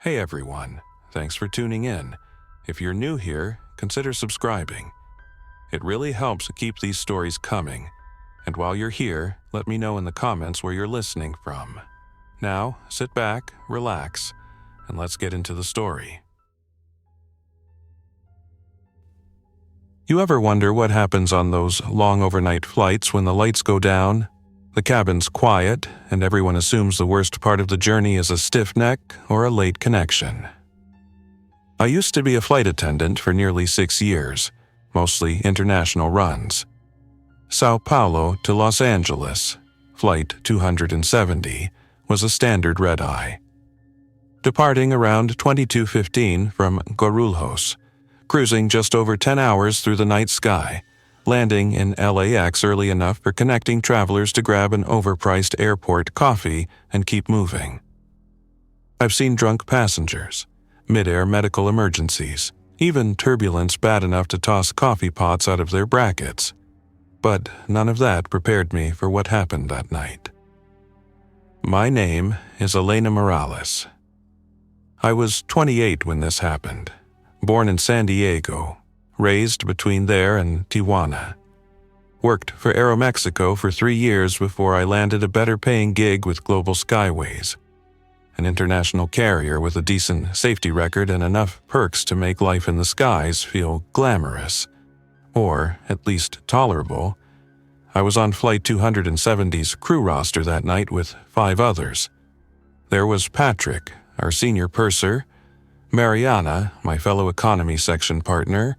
Hey everyone, thanks for tuning in. If you're new here, consider subscribing. It really helps keep these stories coming. And while you're here, let me know in the comments where you're listening from. Now, sit back, relax, and let's get into the story. You ever wonder what happens on those long overnight flights when the lights go down? The cabin's quiet, and everyone assumes the worst part of the journey is a stiff neck or a late connection. I used to be a flight attendant for nearly 6 years, mostly international runs. São Paulo to Los Angeles, Flight 270, was a standard red-eye. Departing around 22:15 from Guarulhos, cruising just over 10 hours through the night sky, landing in LAX early enough for connecting travelers to grab an overpriced airport coffee and keep moving. I've seen drunk passengers, midair medical emergencies, even turbulence bad enough to toss coffee pots out of their brackets. But none of that prepared me for what happened that night. My name is Elena Morales. I was 28 when this happened, born in San Diego, raised between there and Tijuana. Worked for Aeromexico for 3 years before I landed a better-paying gig with Global Skyways, an international carrier with a decent safety record and enough perks to make life in the skies feel glamorous, or at least tolerable. I was on Flight 270's crew roster that night with 5 others. There was Patrick, our senior purser, Mariana, my fellow economy section partner,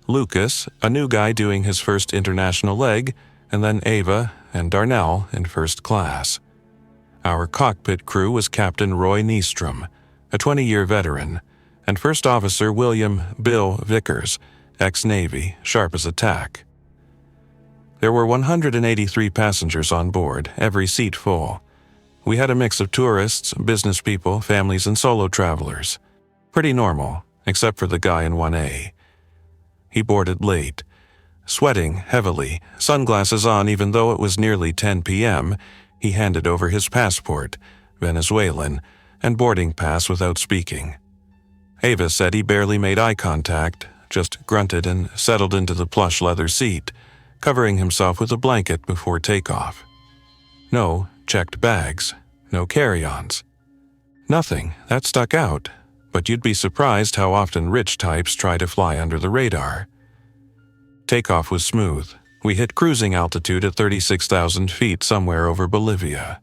Lucas, a new guy doing his first international leg, and then Ava and Darnell in first class. Our cockpit crew was Captain Roy Nystrom, a 20-year veteran, and First Officer William Bill Vickers, ex-Navy, sharp as a tack. There were 183 passengers on board, every seat full. We had a mix of tourists, business people, families, and solo travelers. Pretty normal, except for the guy in 1A. He boarded late. Sweating heavily, sunglasses on even though it was nearly 10 p.m., he handed over his passport, Venezuelan, and boarding pass without speaking. Ava said he barely made eye contact, just grunted and settled into the plush leather seat, covering himself with a blanket before takeoff. No checked bags, no carry-ons. Nothing that stuck out. But you'd be surprised how often rich types try to fly under the radar. Takeoff was smooth. We hit cruising altitude at 36,000 feet somewhere over Bolivia.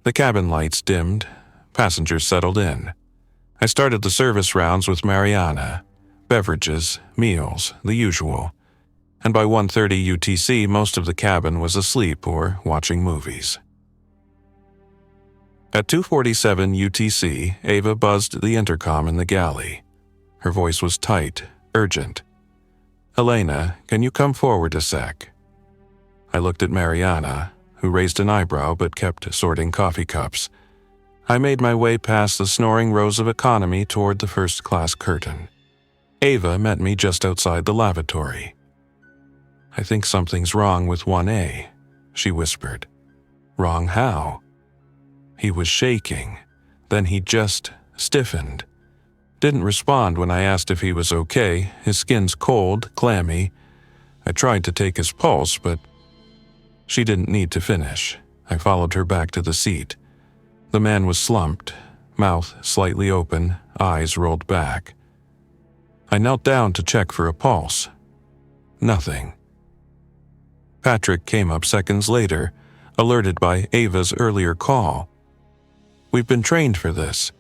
The cabin lights dimmed. Passengers settled in. I started the service rounds with Mariana. Beverages, meals, the usual. And by 1:30 UTC, most of the cabin was asleep or watching movies. At 2:47 UTC, Ava buzzed the intercom in the galley. Her voice was tight, urgent. "Elena, can you come forward a sec?" I looked at Mariana, who raised an eyebrow but kept sorting coffee cups. I made my way past the snoring rows of economy toward the first-class curtain. Ava met me just outside the lavatory. "I think something's wrong with 1A," she whispered. "Wrong how?" He was shaking. Then he just stiffened. Didn't respond when I asked if he was okay. His skin's cold, clammy. I tried to take his pulse, but she didn't need to finish. I followed her back to the seat. The man was slumped, mouth slightly open, eyes rolled back. I knelt down to check for a pulse. Nothing. Patrick came up seconds later, alerted by Ava's earlier call. We've been trained for this.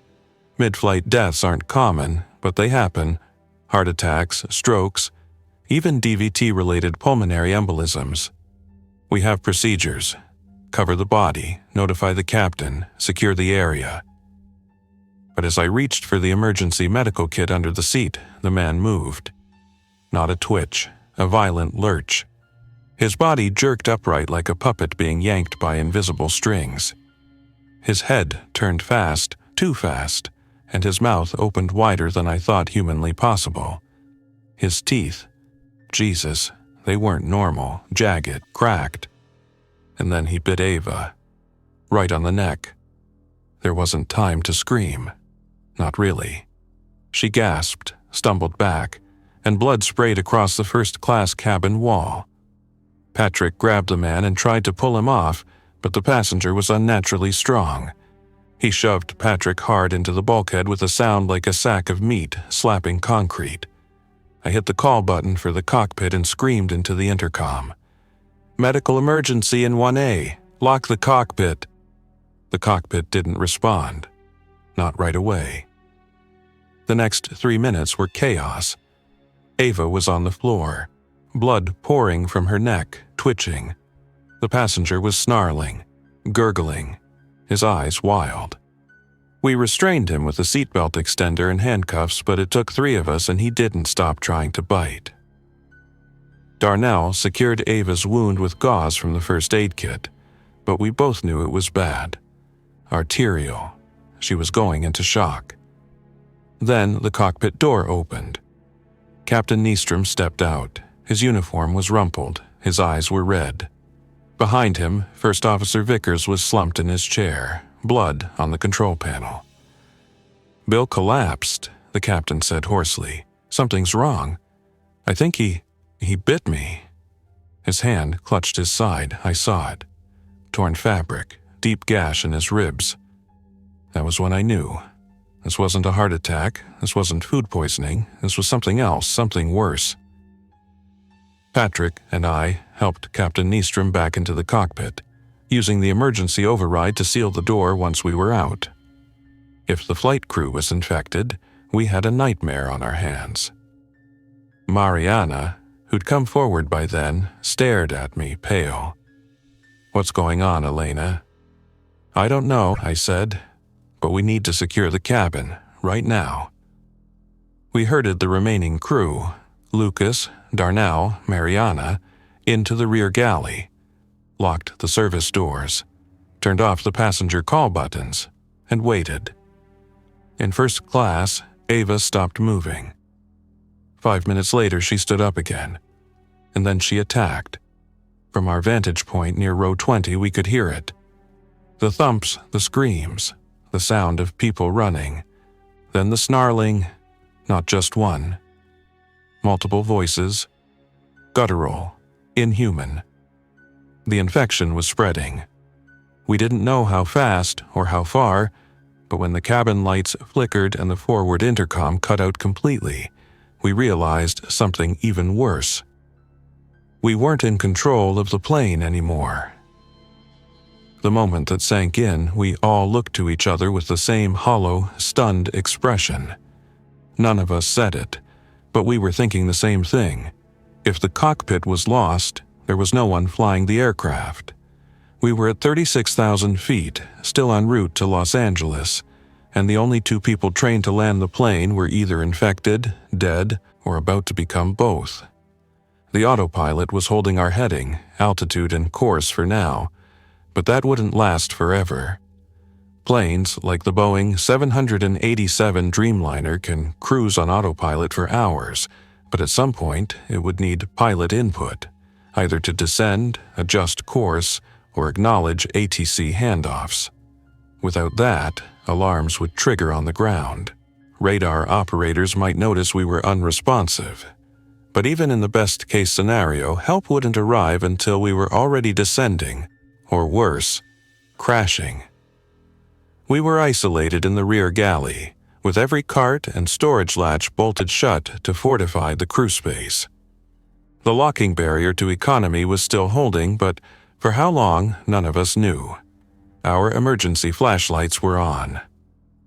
Mid-flight deaths aren't common, but they happen. Heart attacks, strokes, even DVT-related pulmonary embolisms. We have procedures. Cover the body, notify the captain, secure the area. But as I reached for the emergency medical kit under the seat, the man moved. Not a twitch, a violent lurch. His body jerked upright like a puppet being yanked by invisible strings. His head turned fast, too fast, and his mouth opened wider than I thought humanly possible. His teeth, Jesus, they weren't normal, jagged, cracked. And then he bit Ava, right on the neck. There wasn't time to scream. Not really. She gasped, stumbled back, and blood sprayed across the first-class cabin wall. Patrick grabbed the man and tried to pull him off, but the passenger was unnaturally strong. He shoved Patrick hard into the bulkhead with a sound like a sack of meat slapping concrete. I hit the call button for the cockpit and screamed into the intercom. "Medical emergency in 1A. Lock the cockpit." The cockpit didn't respond. Not right away. The next 3 minutes were chaos. Ava was on the floor, blood pouring from her neck, twitching. The passenger was snarling, gurgling, his eyes wild. We restrained him with a seatbelt extender and handcuffs, but it took 3 of us and he didn't stop trying to bite. Darnell secured Ava's wound with gauze from the first aid kit, but we both knew it was bad. Arterial. She was going into shock. Then the cockpit door opened. Captain Nystrom stepped out. His uniform was rumpled. His eyes were red. Behind him, First Officer Vickers was slumped in his chair, blood on the control panel. "Bill collapsed," the captain said hoarsely. "Something's wrong. I think he bit me." His hand clutched his side. I saw it. Torn fabric, deep gash in his ribs. That was when I knew. This wasn't a heart attack. This wasn't food poisoning. This was something else, something worse. Patrick and I helped Captain Nystrom back into the cockpit, using the emergency override to seal the door once we were out. If the flight crew was infected, we had a nightmare on our hands. Mariana, who'd come forward by then, stared at me, pale. "What's going on, Elena?" "I don't know," I said, "but we need to secure the cabin, right now." We herded the remaining crew, Lucas, Darnell, Mariana, into the rear galley, locked the service doors, turned off the passenger call buttons, and waited. In first class, Ava stopped moving. 5 minutes later, she stood up again, and then she attacked. From our vantage point near row 20, we could hear it. The thumps, the screams, the sound of people running, then the snarling, not just one. Multiple voices, guttural, inhuman. The infection was spreading. We didn't know how fast or how far, but when the cabin lights flickered and the forward intercom cut out completely, we realized something even worse. We weren't in control of the plane anymore. The moment that sank in, we all looked to each other with the same hollow, stunned expression. None of us said it, but we were thinking the same thing. If the cockpit was lost, there was no one flying the aircraft. We were at 36,000 feet, still en route to Los Angeles, and the only 2 people trained to land the plane were either infected, dead, or about to become both. The autopilot was holding our heading, altitude, and course for now, but that wouldn't last forever. Planes like the Boeing 787 Dreamliner can cruise on autopilot for hours, but at some point it would need pilot input, either to descend, adjust course, or acknowledge ATC handoffs. Without that, alarms would trigger on the ground. Radar operators might notice we were unresponsive. But even in the best-case scenario, help wouldn't arrive until we were already descending, or worse, crashing. We were isolated in the rear galley, with every cart and storage latch bolted shut to fortify the crew space. The locking barrier to economy was still holding, but for how long, none of us knew. Our emergency flashlights were on.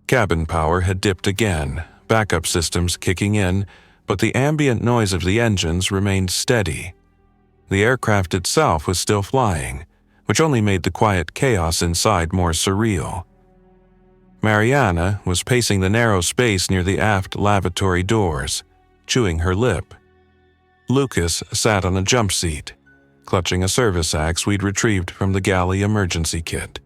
Cabin power had dipped again, backup systems kicking in, but the ambient noise of the engines remained steady. The aircraft itself was still flying, which only made the quiet chaos inside more surreal. Mariana was pacing the narrow space near the aft lavatory doors, chewing her lip. Lucas sat on a jump seat, clutching a service axe we'd retrieved from the galley emergency kit.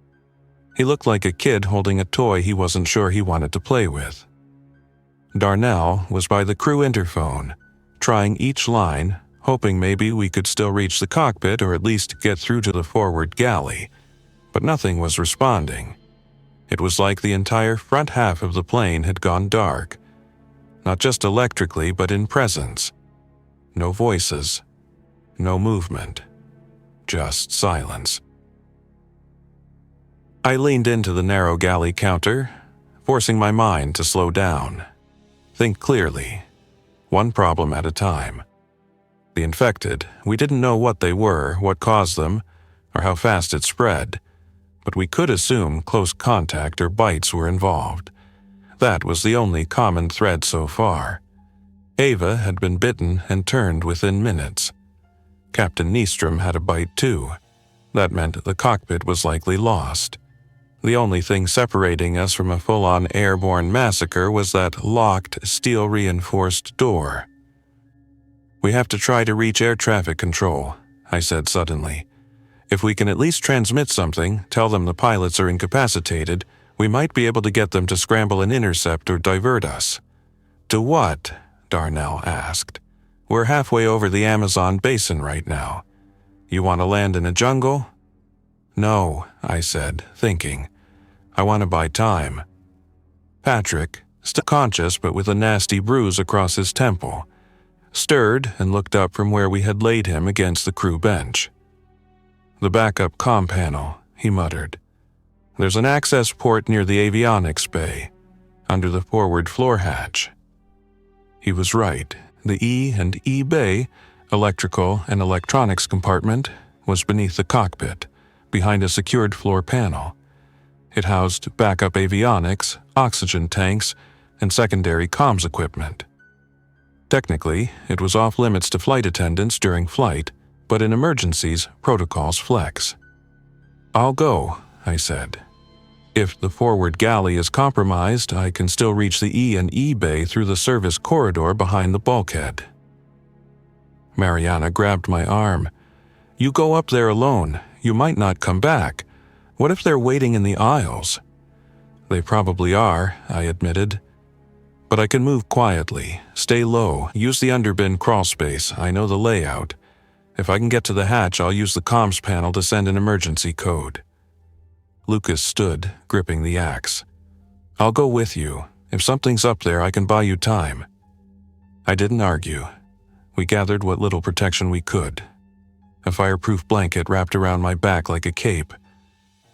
He looked like a kid holding a toy he wasn't sure he wanted to play with. Darnell was by the crew interphone, trying each line, hoping maybe we could still reach the cockpit or at least get through to the forward galley, but nothing was responding. It was like the entire front half of the plane had gone dark. Not just electrically, but in presence. No voices. No movement. Just silence. I leaned into the narrow galley counter, forcing my mind to slow down. Think clearly. One problem at a time. The infected, we didn't know what they were, what caused them, or how fast it spread, but we could assume close contact or bites were involved. That was the only common thread so far. Ava had been bitten and turned within minutes. Captain Nystrom had a bite too. That meant the cockpit was likely lost. The only thing separating us from a full-on airborne massacre was that locked, steel-reinforced door. "We have to try to reach air traffic control," I said suddenly. "If we can at least transmit something, tell them the pilots are incapacitated, we might be able to get them to scramble and intercept or divert us." "To what?" Darnell asked. "We're halfway over the Amazon basin right now. You want to land in a jungle?" "No," I said, thinking. "I want to buy time." Patrick, still conscious but with a nasty bruise across his temple, stirred and looked up from where we had laid him against the crew bench. "The backup comm panel," he muttered. "There's an access port near the avionics bay, under the forward floor hatch." He was right. The E and E bay, electrical and electronics compartment, was beneath the cockpit, behind a secured floor panel. It housed backup avionics, oxygen tanks, and secondary comms equipment. Technically, it was off-limits to flight attendants during flight, but in emergencies, protocols flex. "I'll go," I said. "If the forward galley is compromised, I can still reach the E and E bay through the service corridor behind the bulkhead." Mariana grabbed my arm. "You go up there alone. You might not come back. What if they're waiting in the aisles?" "They probably are," I admitted. "But I can move quietly, stay low, use the underbin crawl space. I know the layout. If I can get to the hatch, I'll use the comms panel to send an emergency code." Lucas stood, gripping the axe. "I'll go with you. If something's up there, I can buy you time." I didn't argue. We gathered what little protection we could. A fireproof blanket wrapped around my back like a cape.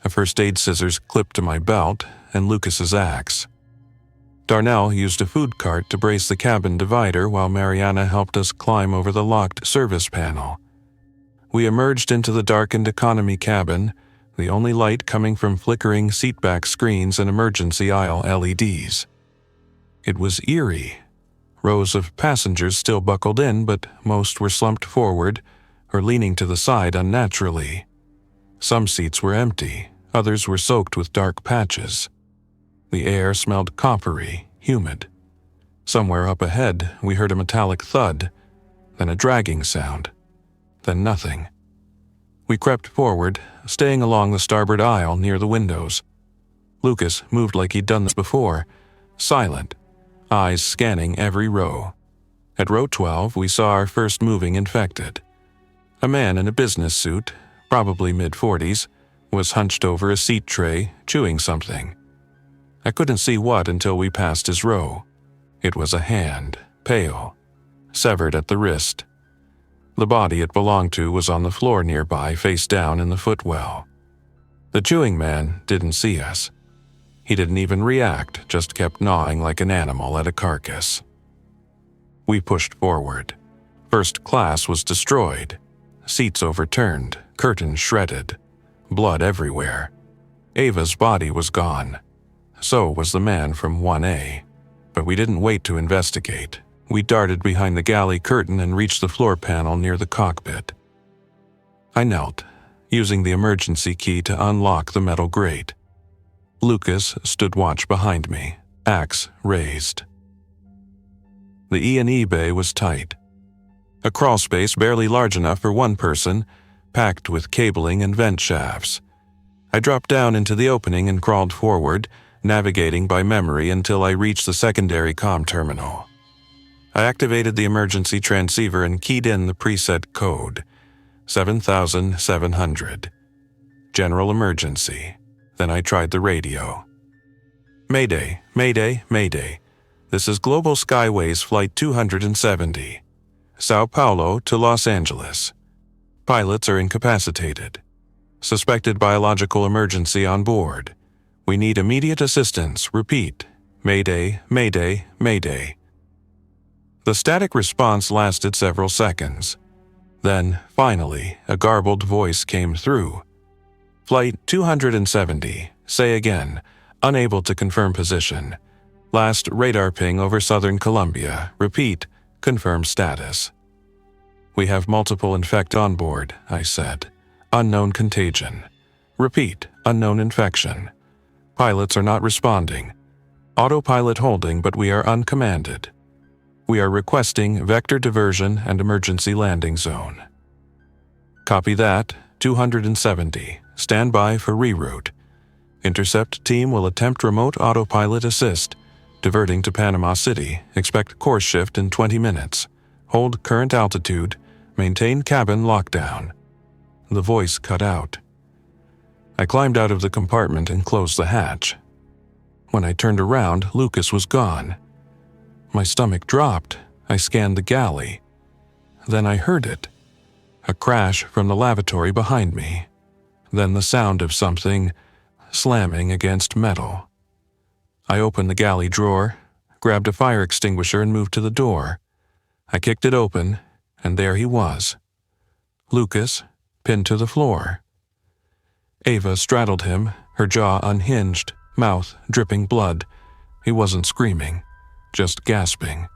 A first aid scissors clipped to my belt, and Lucas's axe. Darnell used a food cart to brace the cabin divider while Mariana helped us climb over the locked service panel. We emerged into the darkened economy cabin, the only light coming from flickering seatback screens and emergency aisle LEDs. It was eerie. Rows of passengers still buckled in, but most were slumped forward or leaning to the side unnaturally. Some seats were empty, others were soaked with dark patches. The air smelled coppery, humid. Somewhere up ahead, we heard a metallic thud, then a dragging sound, then nothing. We crept forward, staying along the starboard aisle near the windows. Lucas moved like he'd done this before, silent, eyes scanning every row. At row 12, we saw our first moving infected. A man in a business suit, probably mid-40s, was hunched over a seat tray, chewing something. I couldn't see what until we passed his row. It was a hand, pale, severed at the wrist. The body it belonged to was on the floor nearby, face down in the footwell. The chewing man didn't see us. He didn't even react, just kept gnawing like an animal at a carcass. We pushed forward. First class was destroyed. Seats overturned, curtains shredded, blood everywhere. Ava's body was gone. So was the man from 1A. But we didn't wait to investigate. We darted behind the galley curtain and reached the floor panel near the cockpit. I knelt, using the emergency key to unlock the metal grate. Lucas stood watch behind me, axe raised. The E&E bay was tight. A crawl space barely large enough for one person, packed with cabling and vent shafts. I dropped down into the opening and crawled forward, navigating by memory until I reached the secondary comm terminal. I activated the emergency transceiver and keyed in the preset code, 7700. General emergency. Then I tried the radio. Mayday, Mayday, Mayday. This is Global Skyways Flight 270. São Paulo to Los Angeles. Pilots are incapacitated. Suspected biological emergency on board. We need immediate assistance. Repeat. Mayday, Mayday, Mayday. The static response lasted several seconds. Then, finally, a garbled voice came through. Flight 270. Say again. Unable to confirm position. Last radar ping over southern Colombia. Repeat. Confirm status. We have multiple infect on board, I said. Unknown contagion. Repeat. Unknown infection. Pilots are not responding. Autopilot holding, but we are uncommanded. We are requesting vector diversion and emergency landing zone. Copy that. 270. Stand by for reroute. Intercept team will attempt remote autopilot assist. Diverting to Panama City. Expect course shift in 20 minutes. Hold current altitude. Maintain cabin lockdown. The voice cut out. I climbed out of the compartment and closed the hatch. When I turned around, Lucas was gone. My stomach dropped. I scanned the galley. Then I heard it. A crash from the lavatory behind me. Then the sound of something slamming against metal. I opened the galley drawer, grabbed a fire extinguisher and moved to the door. I kicked it open, and there he was. Lucas, pinned to the floor. Ava straddled him, her jaw unhinged, mouth dripping blood. He wasn't screaming, just gasping.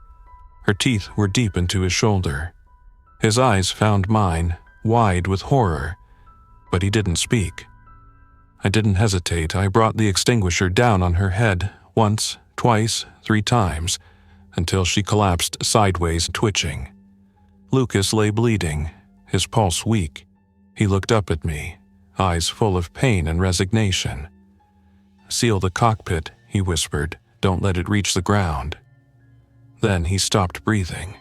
Her teeth were deep into his shoulder. His eyes found mine, wide with horror, but he didn't speak. I didn't hesitate. I brought the extinguisher down on her head, once, twice, 3 times, until she collapsed sideways, twitching. Lucas lay bleeding, his pulse weak. He looked up at me, eyes full of pain and resignation. "Seal the cockpit," he whispered. "Don't let it reach the ground." Then he stopped breathing.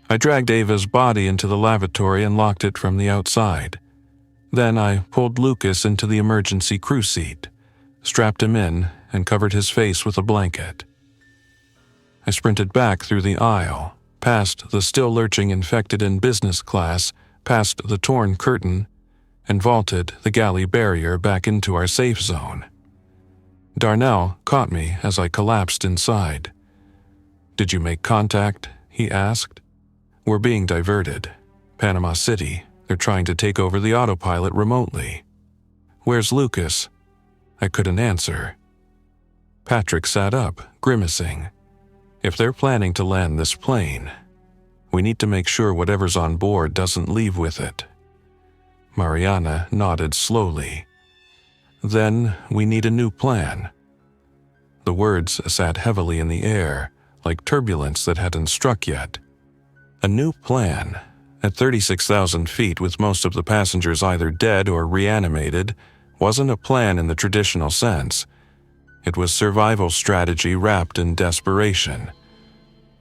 I dragged Ava's body into the lavatory and locked it from the outside. Then I pulled Lucas into the emergency crew seat, strapped him in, and covered his face with a blanket. I sprinted back through the aisle, past the still lurching infected in business class, past the torn curtain, and vaulted the galley barrier back into our safe zone. Darnell caught me as I collapsed inside. "Did you make contact?" he asked. "We're being diverted. Panama City. They're trying to take over the autopilot remotely." "Where's Lucas?" I couldn't answer. Patrick sat up, grimacing. "If they're planning to land this plane, we need to make sure whatever's on board doesn't leave with it." Mariana nodded slowly. "Then we need a new plan." The words sat heavily in the air, like turbulence that hadn't struck yet. A new plan. At 36,000 feet, with most of the passengers either dead or reanimated, wasn't a plan in the traditional sense. It was survival strategy wrapped in desperation.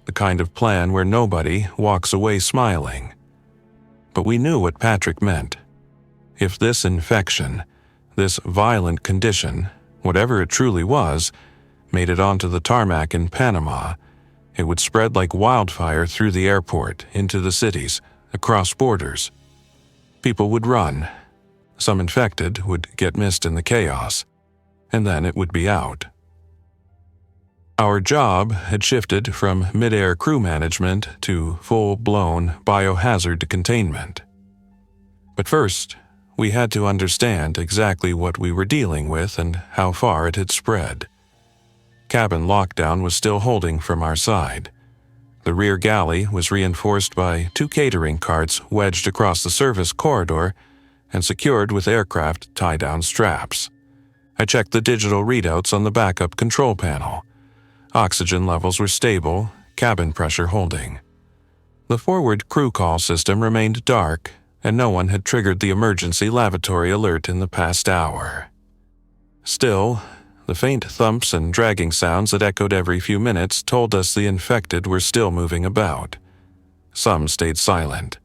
The kind of plan where nobody walks away smiling. But we knew what Patrick meant. If this infection, this violent condition, whatever it truly was, made it onto the tarmac in Panama, it would spread like wildfire through the airport, into the cities, across borders. People would run. Some infected would get missed in the chaos, and then it would be out. Our job had shifted from midair crew management to full-blown biohazard containment. But first, we had to understand exactly what we were dealing with and how far it had spread. Cabin lockdown was still holding from our side. The rear galley was reinforced by 2 catering carts wedged across the service corridor and secured with aircraft tie-down straps. I checked the digital readouts on the backup control panel. Oxygen levels were stable, cabin pressure holding. The forward crew call system remained dark, and no one had triggered the emergency lavatory alert in the past hour. Still, the faint thumps and dragging sounds that echoed every few minutes told us the infected were still moving about. Some stayed silent.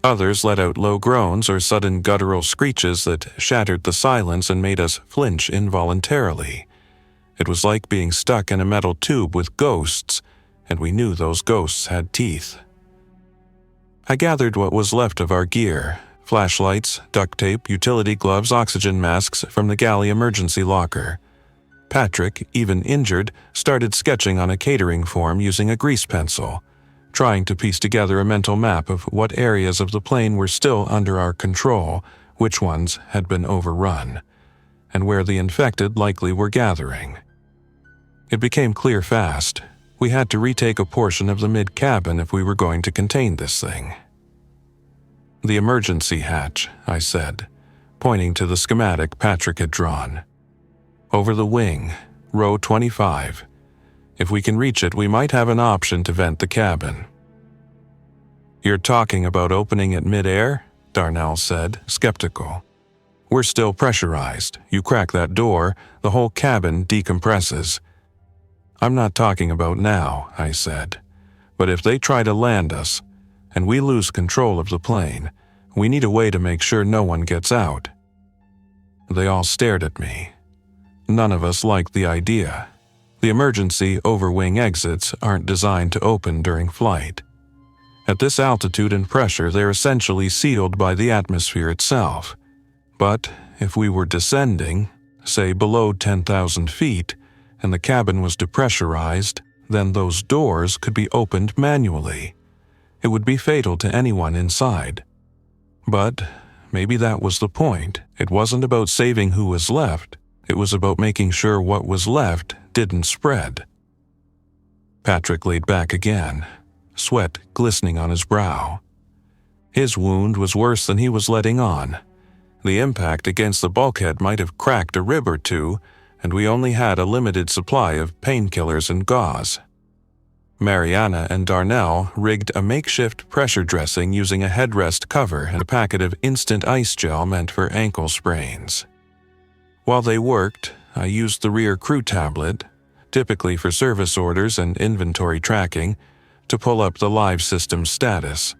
Others let out low groans or sudden guttural screeches that shattered the silence and made us flinch involuntarily. It was like being stuck in a metal tube with ghosts, and we knew those ghosts had teeth. I gathered what was left of our gear: flashlights, duct tape, utility gloves, oxygen masks from the galley emergency locker. Patrick, even injured, started sketching on a catering form using a grease pencil, trying to piece together a mental map of what areas of the plane were still under our control, which ones had been overrun, and where the infected likely were gathering. It became clear fast. We had to retake a portion of the mid-cabin if we were going to contain this thing. "The emergency hatch," I said, pointing to the schematic Patrick had drawn. "Over the wing, row 25. If we can reach it, we might have an option to vent the cabin." "You're talking about opening it midair?" Darnell said, skeptical. "We're still pressurized. You crack that door, the whole cabin decompresses." "I'm not talking about now," I said. "But if they try to land us, and we lose control of the plane, we need a way to make sure no one gets out." They all stared at me. None of us liked the idea. The emergency overwing exits aren't designed to open during flight. At this altitude and pressure, they're essentially sealed by the atmosphere itself. But if we were descending, say below 10,000 feet, and the cabin was depressurized, then those doors could be opened manually. It would be fatal to anyone inside. But maybe that was the point. It wasn't about saving who was left. It was about making sure what was left didn't spread. Patrick laid back again, sweat glistening on his brow. His wound was worse than he was letting on. The impact against the bulkhead might have cracked a rib or two, and we only had a limited supply of painkillers and gauze. Mariana and Darnell rigged a makeshift pressure dressing using a headrest cover and a packet of instant ice gel meant for ankle sprains. While they worked, I used the rear crew tablet, typically for service orders and inventory tracking, to pull up the live system status.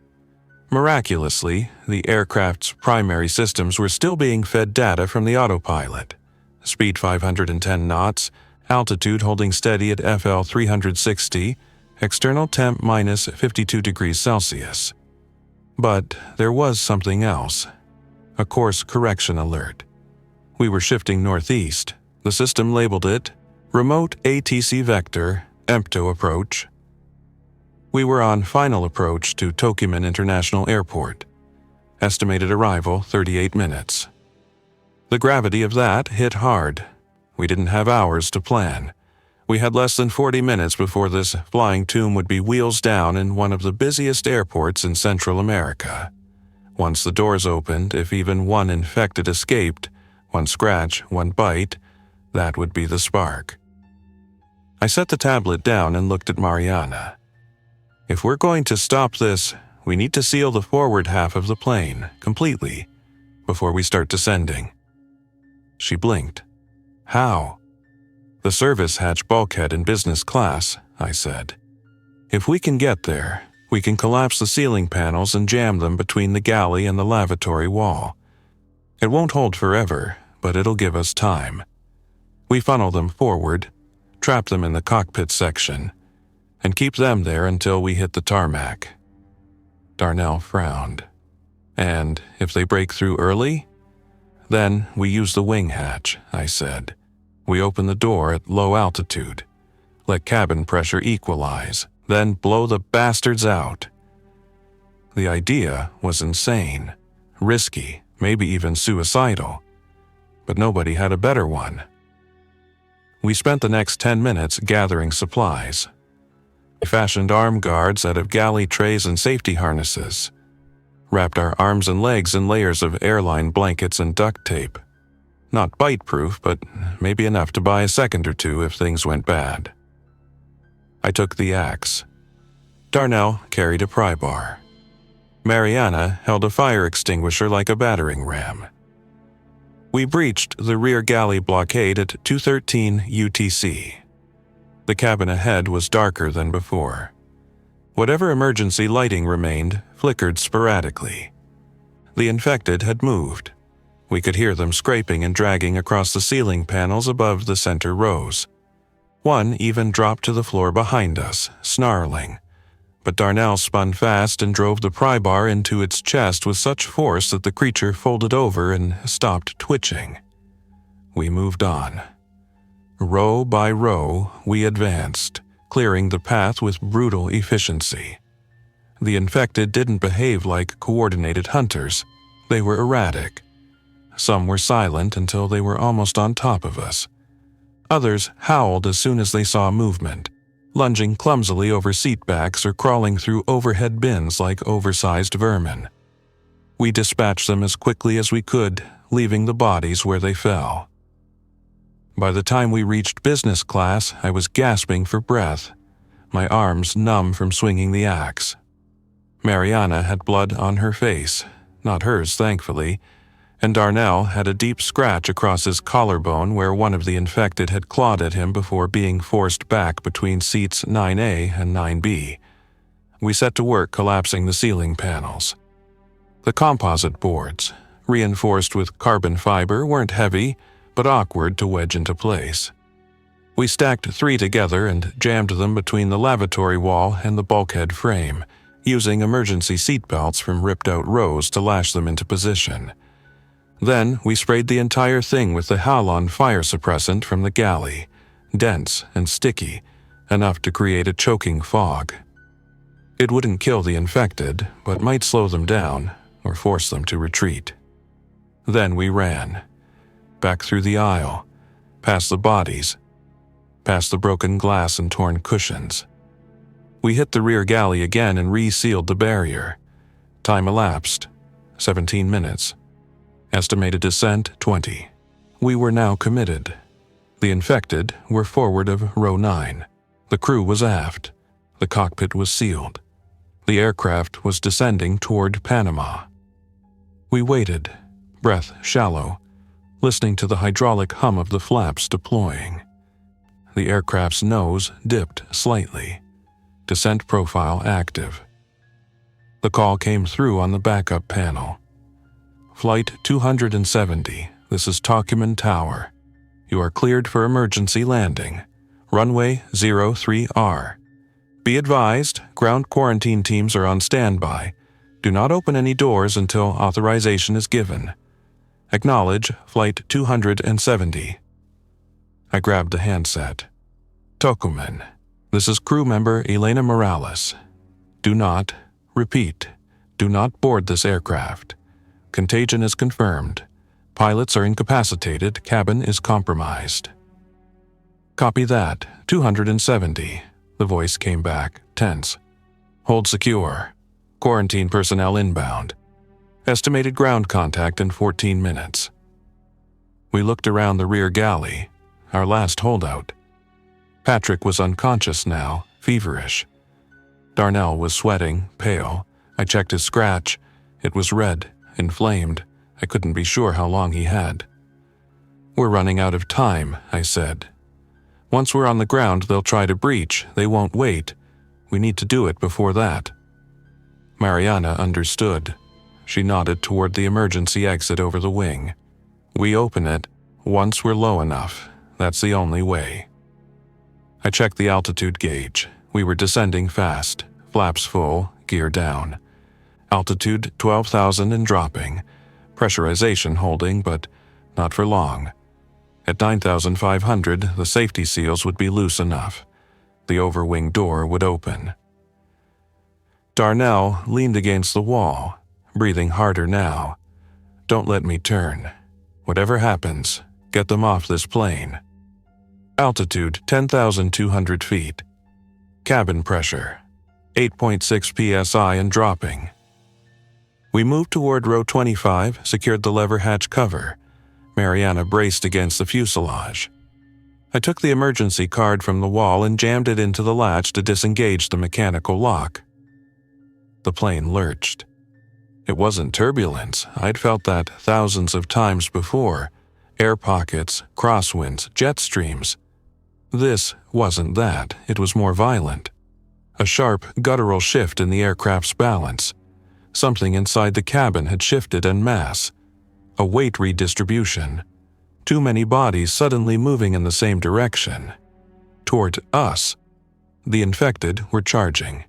Miraculously, the aircraft's primary systems were still being fed data from the autopilot. Speed 510 knots, altitude holding steady at FL 360, external temp minus 52 degrees Celsius. But there was something else. A course correction alert. We were shifting northeast. The system labeled it Remote ATC Vector, EMPTO Approach. We were on final approach to Tokumen International Airport. Estimated arrival 38 minutes. The gravity of that hit hard. We didn't have hours to plan. We had less than 40 minutes before this flying tomb would be wheels down in one of the busiest airports in Central America. Once the doors opened, if even one infected escaped, one scratch, one bite, that would be the spark. I set the tablet down and looked at Mariana. "If we're going to stop this, we need to seal the forward half of the plane, completely, before we start descending." She blinked. "How?" "The service hatch bulkhead in business class," I said. "If we can get there, we can collapse the ceiling panels and jam them between the galley and the lavatory wall. It won't hold forever, but it'll give us time. We funnel them forward, trap them in the cockpit section, and keep them there until we hit the tarmac." Darnell frowned. "And if they break through early?" "Then we use the wing hatch," I said. "We open the door at low altitude, let cabin pressure equalize, then blow the bastards out." The idea was insane, risky, maybe even suicidal, but nobody had a better one. We spent the next 10 minutes gathering supplies. We fashioned arm guards out of galley trays and safety harnesses, wrapped our arms and legs in layers of airline blankets and duct tape. Not bite-proof, but maybe enough to buy a second or two if things went bad. I took the axe. Darnell carried a pry bar. Mariana held a fire extinguisher like a battering ram. We breached the rear galley blockade at 2:13 UTC. The cabin ahead was darker than before. Whatever emergency lighting remained flickered sporadically. The infected had moved. We could hear them scraping and dragging across the ceiling panels above the center rows. One even dropped to the floor behind us, snarling. But Darnell spun fast and drove the pry bar into its chest with such force that the creature folded over and stopped twitching. We moved on. Row by row, we advanced, clearing the path with brutal efficiency. The infected didn't behave like coordinated hunters. They were erratic. Some were silent until they were almost on top of us. Others howled as soon as they saw movement, lunging clumsily over seat backs or crawling through overhead bins like oversized vermin. We dispatched them as quickly as we could, leaving the bodies where they fell. By the time we reached business class, I was gasping for breath, my arms numb from swinging the axe. Mariana had blood on her face, not hers thankfully, and Darnell had a deep scratch across his collarbone where one of the infected had clawed at him before being forced back between seats 9A and 9B. We set to work collapsing the ceiling panels. The composite boards, reinforced with carbon fiber, weren't heavy, but awkward to wedge into place. We stacked 3 together and jammed them between the lavatory wall and the bulkhead frame, using emergency seatbelts from ripped-out rows to lash them into position. Then we sprayed the entire thing with the Halon fire suppressant from the galley, dense and sticky, enough to create a choking fog. It wouldn't kill the infected, but might slow them down or force them to retreat. Then we ran. Back through the aisle, past the bodies, past the broken glass and torn cushions. We hit the rear galley again and resealed the barrier. Time elapsed, 17 minutes. Estimated descent, 20. We were now committed. The infected were forward of row 9. The crew was aft. The cockpit was sealed. The aircraft was descending toward Panama. We waited, breath shallow, listening to the hydraulic hum of the flaps deploying. The aircraft's nose dipped slightly. Descent profile active. The call came through on the backup panel. Flight 270, this is Tocumen Tower. You are cleared for emergency landing. Runway 03R. Be advised, ground quarantine teams are on standby. Do not open any doors until authorization is given. Acknowledge Flight 270. I grabbed the handset. Tocumen, this is crew member Elena Morales. Do not, repeat, do not board this aircraft. Contagion is confirmed. Pilots are incapacitated, cabin is compromised. Copy that, 270. The voice came back, tense. Hold secure. Quarantine personnel inbound. Estimated ground contact in 14 minutes. We looked around the rear galley, our last holdout. Patrick was unconscious now, feverish. Darnell was sweating, pale. I checked his scratch. It was red, inflamed. I couldn't be sure how long he had. We're running out of time, I said. Once we're on the ground, they'll try to breach. They won't wait. We need to do it before that. Mariana understood. She nodded toward the emergency exit over the wing. We open it once we're low enough. That's the only way. I checked the altitude gauge. We were descending fast, flaps full, gear down. Altitude 12,000 and dropping. Pressurization holding, but not for long. At 9,500, the safety seals would be loose enough. The overwing door would open. Darnell leaned against the wall, breathing harder now. Don't let me turn. Whatever happens, get them off this plane. Altitude 10,200 feet. Cabin pressure 8.6 psi and dropping. We moved toward row 25, secured the lever hatch cover. Mariana braced against the fuselage. I took the emergency card from the wall and jammed it into the latch to disengage the mechanical lock. The plane lurched. It wasn't turbulence. I'd felt that thousands of times before. Air pockets, crosswinds, jet streams. This wasn't that. It was more violent. A sharp, guttural shift in the aircraft's balance. Something inside the cabin had shifted en masse. A weight redistribution. Too many bodies suddenly moving in the same direction. toward us. The infected were charging.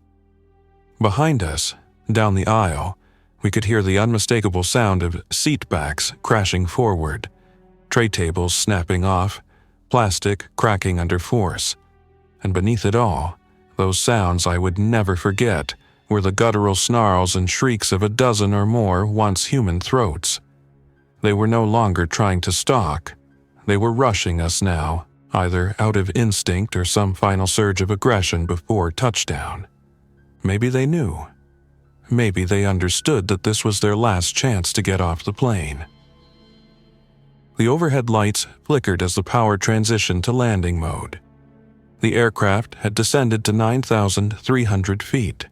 Behind us, down the aisle, we could hear the unmistakable sound of seat backs crashing forward, tray tables snapping off, plastic cracking under force. And beneath it all, those sounds I would never forget were the guttural snarls and shrieks of a dozen or more once human throats. They were no longer trying to stalk. They were rushing us now, either out of instinct or some final surge of aggression before touchdown. Maybe they knew. Maybe they understood that this was their last chance to get off the plane. The overhead lights flickered as the power transitioned to landing mode. The aircraft had descended to 9,300 feet.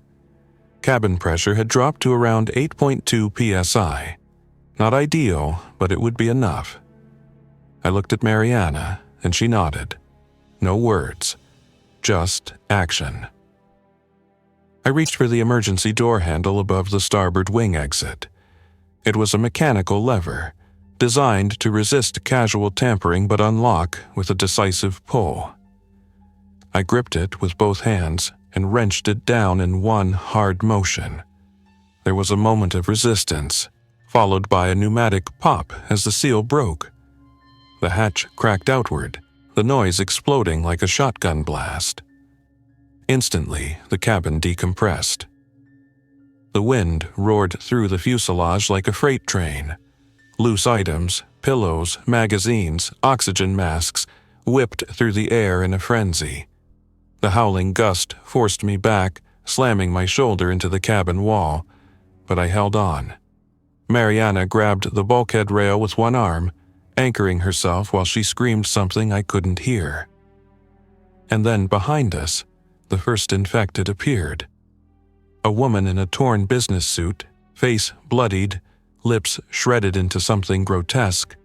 Cabin pressure had dropped to around 8.2 psi. Not ideal, but it would be enough. I looked at Mariana, and she nodded. No words, just action. I reached for the emergency door handle above the starboard wing exit. It was a mechanical lever, designed to resist casual tampering but unlock with a decisive pull. I gripped it with both hands and wrenched it down in one hard motion. There was a moment of resistance, followed by a pneumatic pop as the seal broke. The hatch cracked outward, the noise exploding like a shotgun blast. Instantly, the cabin decompressed. The wind roared through the fuselage like a freight train. Loose items, pillows, magazines, oxygen masks whipped through the air in a frenzy. The howling gust forced me back, slamming my shoulder into the cabin wall, but I held on. Mariana grabbed the bulkhead rail with one arm, anchoring herself while she screamed something I couldn't hear. And then behind us, the first infected appeared. A woman in a torn business suit, face bloodied, lips shredded into something grotesque,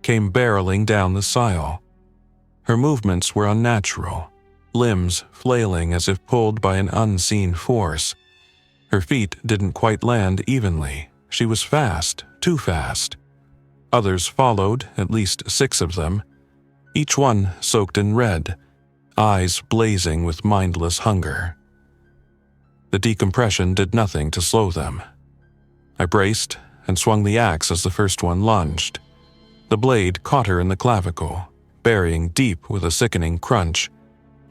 came barreling down the sile. Her movements were unnatural, limbs flailing as if pulled by an unseen force. Her feet didn't quite land evenly. She was fast, too fast. Others followed, at least 6 of them, each one soaked in red, eyes blazing with mindless hunger. The decompression did nothing to slow them. I braced and swung the axe as the first one lunged. The blade caught her in the clavicle, burying deep with a sickening crunch,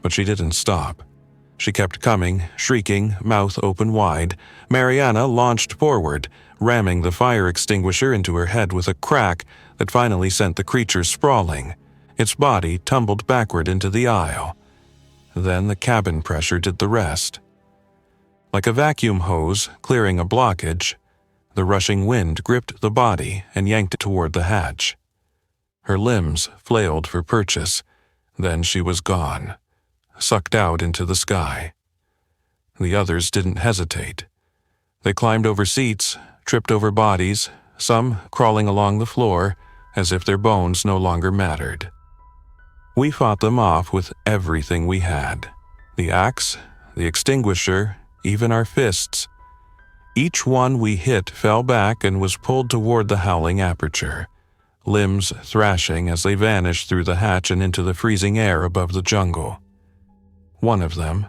but she didn't stop. She kept coming, shrieking, mouth open wide. Mariana launched forward, ramming the fire extinguisher into her head with a crack that finally sent the creature sprawling. Its body tumbled backward into the aisle. Then the cabin pressure did the rest. Like a vacuum hose clearing a blockage, the rushing wind gripped the body and yanked it toward the hatch. Her limbs flailed for purchase, then she was gone, sucked out into the sky. The others didn't hesitate. They climbed over seats, tripped over bodies, some crawling along the floor as if their bones no longer mattered. We fought them off with everything we had. The axe, the extinguisher, even our fists. Each one we hit fell back and was pulled toward the howling aperture, limbs thrashing as they vanished through the hatch and into the freezing air above the jungle. One of them,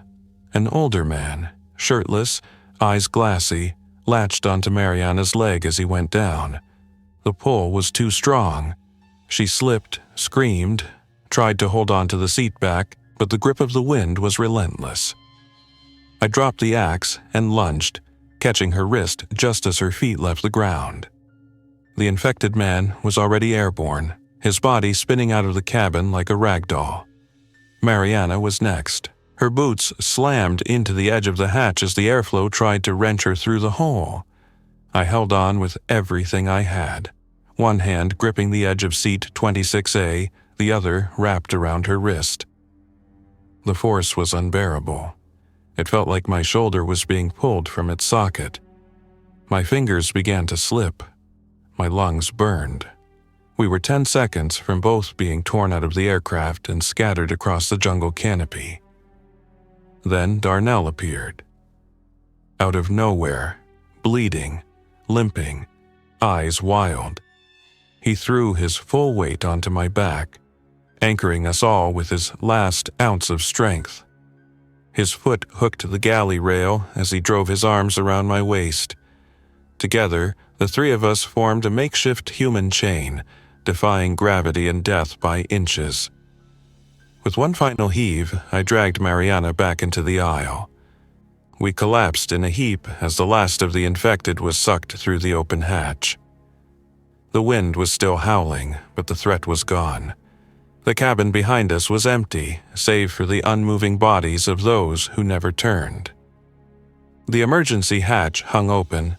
an older man, shirtless, eyes glassy, latched onto Mariana's leg as he went down. The pull was too strong. She slipped, screamed, tried to hold on to the seat back, but the grip of the wind was relentless. I dropped the axe and lunged, catching her wrist just as her feet left the ground. The infected man was already airborne, his body spinning out of the cabin like a rag doll. Mariana was next. Her boots slammed into the edge of the hatch as the airflow tried to wrench her through the hole. I held on with everything I had, one hand gripping the edge of seat 26A, the other wrapped around her wrist. The force was unbearable. It felt like my shoulder was being pulled from its socket. My fingers began to slip. My lungs burned. We were 10 seconds from both being torn out of the aircraft and scattered across the jungle canopy. Then Darnell appeared. Out of nowhere, bleeding, limping, eyes wild. He threw his full weight onto my back. anchoring us all with his last ounce of strength. His foot hooked the galley rail as he drove his arms around my waist. Together, the three of us formed a makeshift human chain, defying gravity and death by inches. With one final heave, I dragged Mariana back into the aisle. We collapsed in a heap as the last of the infected was sucked through the open hatch. The wind was still howling, but the threat was gone. The cabin behind us was empty, save for the unmoving bodies of those who never turned. The emergency hatch hung open,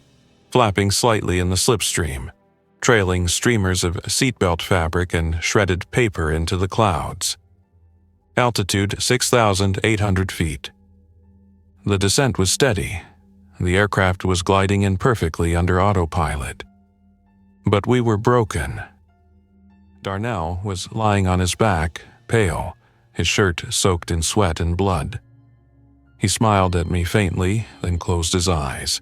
flapping slightly in the slipstream, trailing streamers of seatbelt fabric and shredded paper into the clouds. Altitude 6,800 feet. The descent was steady. The aircraft was gliding in perfectly under autopilot. But we were broken. Darnell was lying on his back, pale, his shirt soaked in sweat and blood. He smiled at me faintly, then closed his eyes.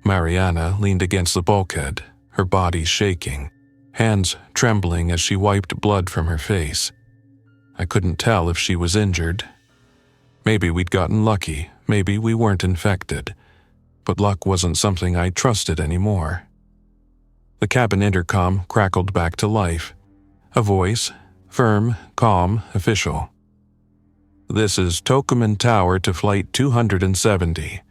Mariana leaned against the bulkhead, her body shaking, hands trembling as she wiped blood from her face. I couldn't tell if she was injured. Maybe we'd gotten lucky, maybe we weren't infected, but luck wasn't something I trusted anymore. The cabin intercom crackled back to life. A voice, firm, calm, official. "This is Tokuman Tower to Flight 270.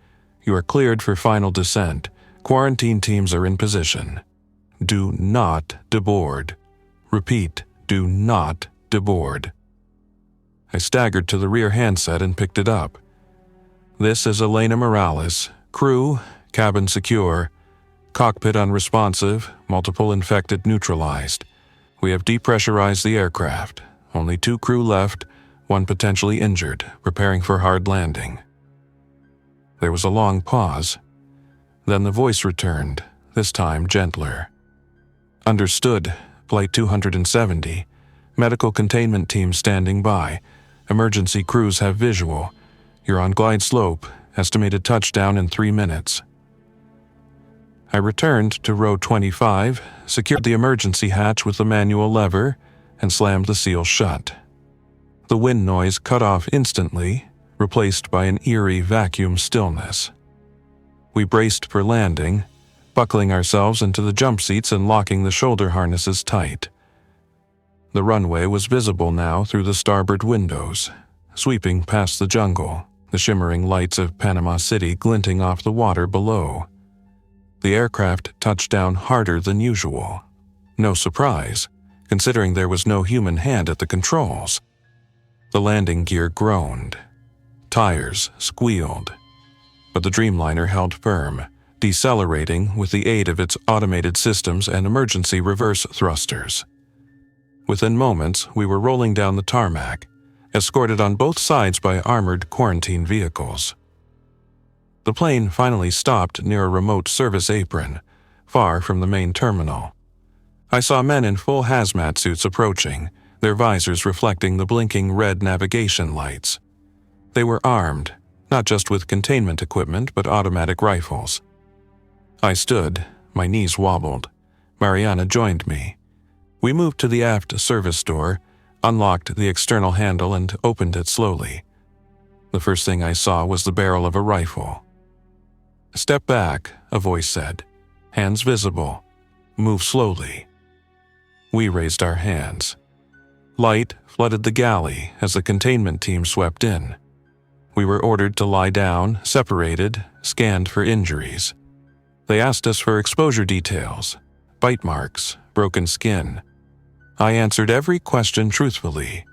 You are cleared for final descent. Quarantine teams are in position. Do not deboard. Repeat, do not deboard." I staggered to the rear handset and picked it up. "This is Elena Morales. Crew, cabin secure. Cockpit unresponsive, multiple infected neutralized. We have depressurized the aircraft. Only 2 crew left, 1 potentially injured, preparing for hard landing." There was a long pause. Then the voice returned, this time gentler. "Understood. Flight 270. Medical containment team standing by. Emergency crews have visual. You're on glide slope. Estimated touchdown in 3 minutes." I returned to row 25, secured the emergency hatch with the manual lever, and slammed the seal shut. The wind noise cut off instantly, replaced by an eerie vacuum stillness. We braced for landing, buckling ourselves into the jump seats and locking the shoulder harnesses tight. The runway was visible now through the starboard windows, sweeping past the jungle, the shimmering lights of Panama City glinting off the water below. The aircraft touched down harder than usual. No surprise, considering there was no human hand at the controls. The landing gear groaned. Tires squealed. But the Dreamliner held firm, decelerating with the aid of its automated systems and emergency reverse thrusters. Within moments, we were rolling down the tarmac, escorted on both sides by armored quarantine vehicles. The plane finally stopped near a remote service apron, far from the main terminal. I saw men in full hazmat suits approaching, their visors reflecting the blinking red navigation lights. They were armed, not just with containment equipment but automatic rifles. I stood, my knees wobbled. Mariana joined me. We moved to the aft service door, unlocked the external handle and opened it slowly. The first thing I saw was the barrel of a rifle. "Step back," a voice said. "Hands visible. Move slowly." We raised our hands. Light flooded the galley as the containment team swept in. We were ordered to lie down, separated, scanned for injuries. They asked us for exposure details, bite marks, broken skin. I answered every question truthfully.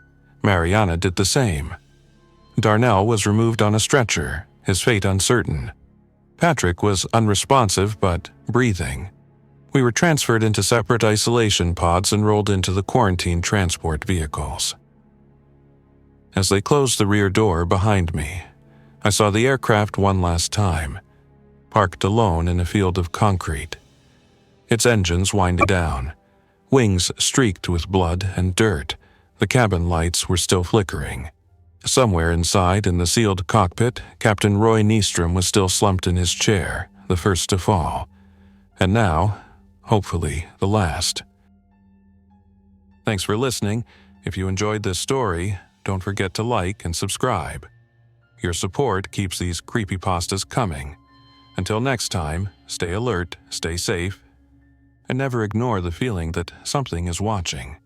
Mariana did the same. Darnell was removed on a stretcher, his fate uncertain. Patrick was unresponsive but breathing. We were transferred into separate isolation pods and rolled into the quarantine transport vehicles. As they closed the rear door behind me, I saw the aircraft one last time, parked alone in a field of concrete. Its engines winding down, wings streaked with blood and dirt. The cabin lights were still flickering. Somewhere inside in the sealed cockpit, Captain Roy Nystrom was still slumped in his chair, the first to fall. And now, hopefully, the last. Thanks for listening. If you enjoyed this story, don't forget to like and subscribe. Your support keeps these creepypastas coming. Until next time, stay alert, stay safe, and never ignore the feeling that something is watching.